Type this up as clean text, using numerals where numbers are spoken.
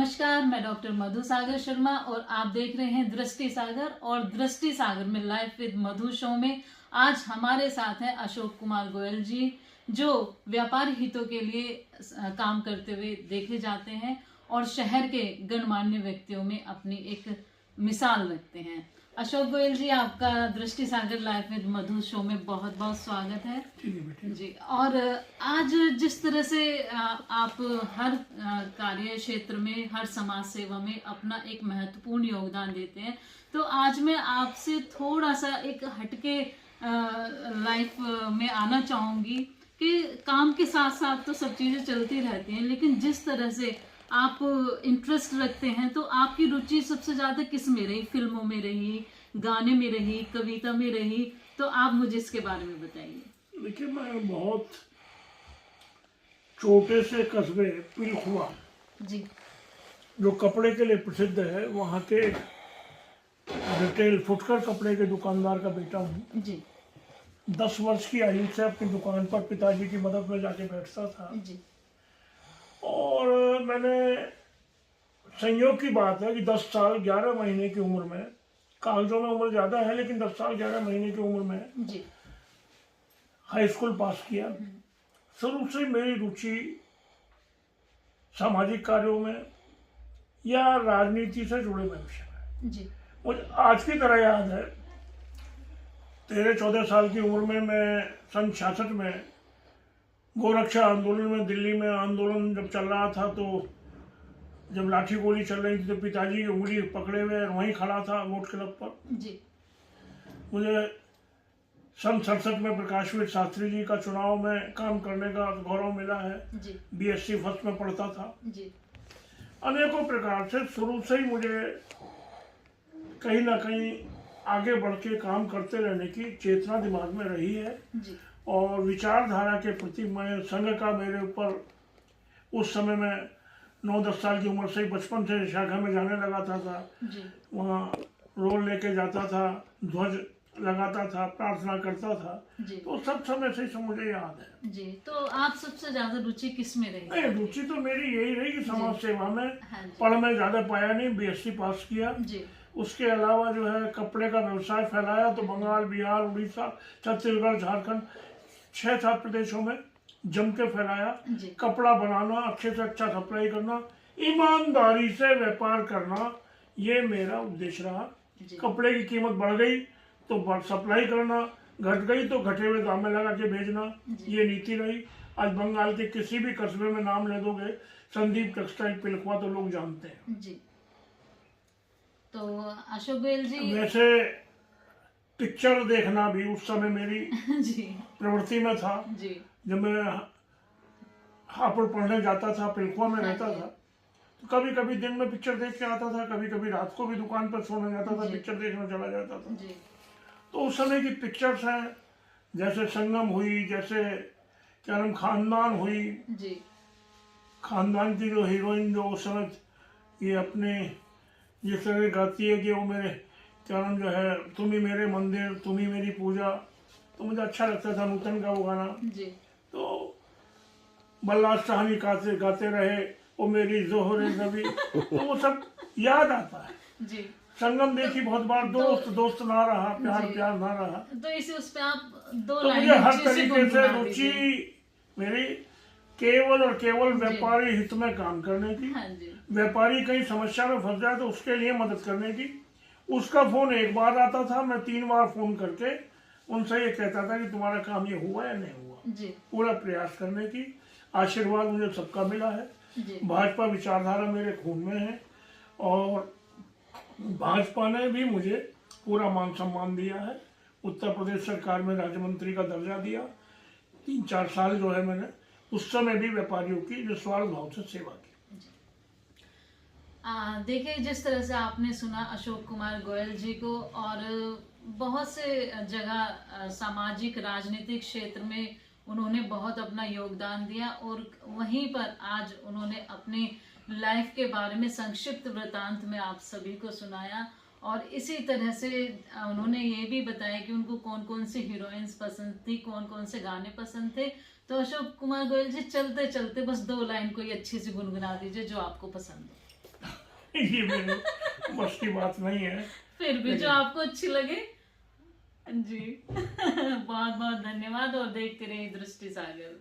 नमस्कार, मैं डॉक्टर मधु सागर शर्मा और आप देख रहे हैं दृष्टि सागर। और दृष्टि सागर में लाइफ विद मधु शो में आज हमारे साथ हैं अशोक कुमार गोयल जी, जो व्यापार हितों के लिए काम करते हुए देखे जाते हैं और शहर के गणमान्य व्यक्तियों में अपनी एक मिसाल रखते हैं। अशोक गोयल जी, आपका दृष्टि सागर लाइफ विद मधु शो में बहुत बहुत स्वागत है। जी। और आज जिस तरह से आप हर कार्य क्षेत्र में, हर समाज सेवा में अपना एक महत्वपूर्ण योगदान देते हैं, तो आज मैं आपसे थोड़ा सा एक हटके लाइफ में आना चाहूंगी कि काम के साथ साथ तो सब चीजें चलती रहती हैं, लेकिन जिस तरह से आप इंटरेस्ट रखते हैं, तो आपकी रुचि सबसे ज्यादा किस में रही? फिल्मों में रही, गाने में रही, कविता में रही? तो आप मुझे इसके बारे में बताइए। देखिए, मैं बहुत छोटे से कस्बे पिलखुआ, जी, जो कपड़े के लिए प्रसिद्ध है, वहाँ के रिटेल फुटकर कपड़े के दुकानदार का बेटा हूँ। जी, 10 वर्ष की आयु से अपनी दुकान पर पिताजी की मदद में जाके बैठता था। जी, और मैंने, संयोग की बात है कि 10 साल 11 महीने की उम्र में, कागजों में उम्र ज़्यादा है लेकिन 10 साल 11 महीने की उम्र में जी, हाई स्कूल पास किया। शुरू से मेरी रुचि सामाजिक कार्यों में या राजनीति से जुड़े भविष्य में। जी, मुझे आज की तरह याद है, 13-14 साल की उम्र में मैं सन 66 में गोरक्षा आंदोलन में, दिल्ली में आंदोलन जब चल रहा था, तो जब लाठी गोली चल रही थी तो पिताजी की उंगली पकड़े हुए वहीं खड़ा था वोट क्लब पर। जी, मुझे सन 67 में प्रकाशवीर शास्त्री जी का चुनाव में काम करने का गौरव मिला है। जी, BSc फर्स्ट में पढ़ता था। जी, अनेकों प्रकार से शुरू से ही मुझे कहीं ना कहीं आगे बढ़ के काम करते रहने की चेतना दिमाग में रही है। जी, और विचारधारा के प्रति मैं संघ का, मेरे ऊपर उस समय में 9-10 साल की उम्र से ही, बचपन से शाखा में जाने लगा था। जी, वहाँ रोल लेके जाता था, ध्वज लगाता था, प्रार्थना करता था। जी, तो सब समय से मुझे याद है। जी। तो आप सबसे ज्यादा रुचि किस में रही? नहीं, रुचि तो मेरी यही रही कि समाज सेवा में। हाँ जी, पढ़ में ज़्यादा पाया नहीं, BSc पास किया। जी, उसके अलावा जो है कपड़े का व्यवसाय फैलाया, तो बंगाल, बिहार, उड़ीसा, छत्तीसगढ़, झारखंड, 6-7 प्रदेशों में जम के फैलाया। जी, कपड़ा बनाना, अच्छे से अच्छा सप्लाई करना, ईमानदारी से व्यापार करना, ये मेरा उद्देश्य रहा। जी, कपड़े की कीमत बढ़ गई तो सप्लाई करना, घट गई तो घटे हुए दाम में लगा के भेजना, ये नीति रही। आज बंगाल के किसी भी कस्बे में नाम ले दोगे, संदीप टेक्सटाइल पिलखुआ, तो लोग जानते हैं। जी। तो अशोक गोयल जी, वैसे पिक्चर देखना भी उस समय मेरी जी, प्रवृत्ति में था। जी, जब मैं हापुड़ पढ़ने जाता था, पिलखुआ में रहता था, तो कभी कभी दिन में पिक्चर देख के आता था, कभी कभी रात को भी दुकान पर सोने जाता था, जी। पिक्चर देखने चला जाता था। जी, तो उस समय की पिक्चर्स हैं, जैसे संगम हुई, जैसे क्या नाम, खानदान हुई। जी, खानदान की जो हीरोइन, जो उस समय ये अपने जिस तरह गाती है कि वो मेरे क्या नाम जो है, तुम ही मेरे मंदिर, तुम ही मेरी पूजा, तो मुझे अच्छा लगता था नूतन का वो गाना। जी, तो बल्ला कहानी गाते गाते रहे, वो मेरी जोहरे नबी, तो वो सब याद आता है। जी। संगम देखी बहुत बार, दोस्त दोस्त ना रहा, प्यार जी। प्यार ना रहा। तो इसे उस पे आप 2 तो लाइन मुझे हर ऊंची से तरीके से गुनगुना रुचि दीजिए। मेरी केवल और केवल जी। व्यापारी हित में काम करने की। हाँ जी, व्यापारी कहीं समस्या में फंस जाए तो उसके लिए मदद करने की। उसका फोन एक बार आता था, मैं 3 बार फोन करके उनसे ये कहता था कि तुम्हारा काम ये हुआ या नहीं हुआ। जी, पूरा प्रयास करने की। आशीर्वाद मुझे सबका मिला है। जी, भाजपा विचारधारा मेरे खून में है और भाजपा ने भी मुझे पूरा मान सम्मान दिया है। उत्तर प्रदेश सरकार में राज्य मंत्री का दर्जा दिया। 3-4 साल जो है मैंने उस समय भी व्यापारियों की निस्वार्थ भाव से सेवा की। देखिए, जिस तरह से आपने सुना अशोक कुमार गोयल जी को, और बहुत से जगह सामाजिक राजनीतिक क्षेत्र में उन्होंने बहुत अपना योगदान दिया, और वहीं पर आज उन्होंने अपने लाइफ के बारे में संक्षिप्त वृतांत में आप सभी को सुनाया। और इसी तरह से उन्होंने ये भी बताया कि उनको कौन कौन सी हीरोइंस पसंद थी, कौन कौन से गाने पसंद थे। तो अशोक कुमार गोयल जी, चलते चलते बस 2 लाइन कोई अच्छी सी गुनगुना दीजिए जो आपको पसंद हो। ये मेरे बस की बात नहीं है। फिर भी जो आपको अच्छी लगे। जी बहुत बहुत धन्यवाद और देखते रहिए दृष्टि सागर।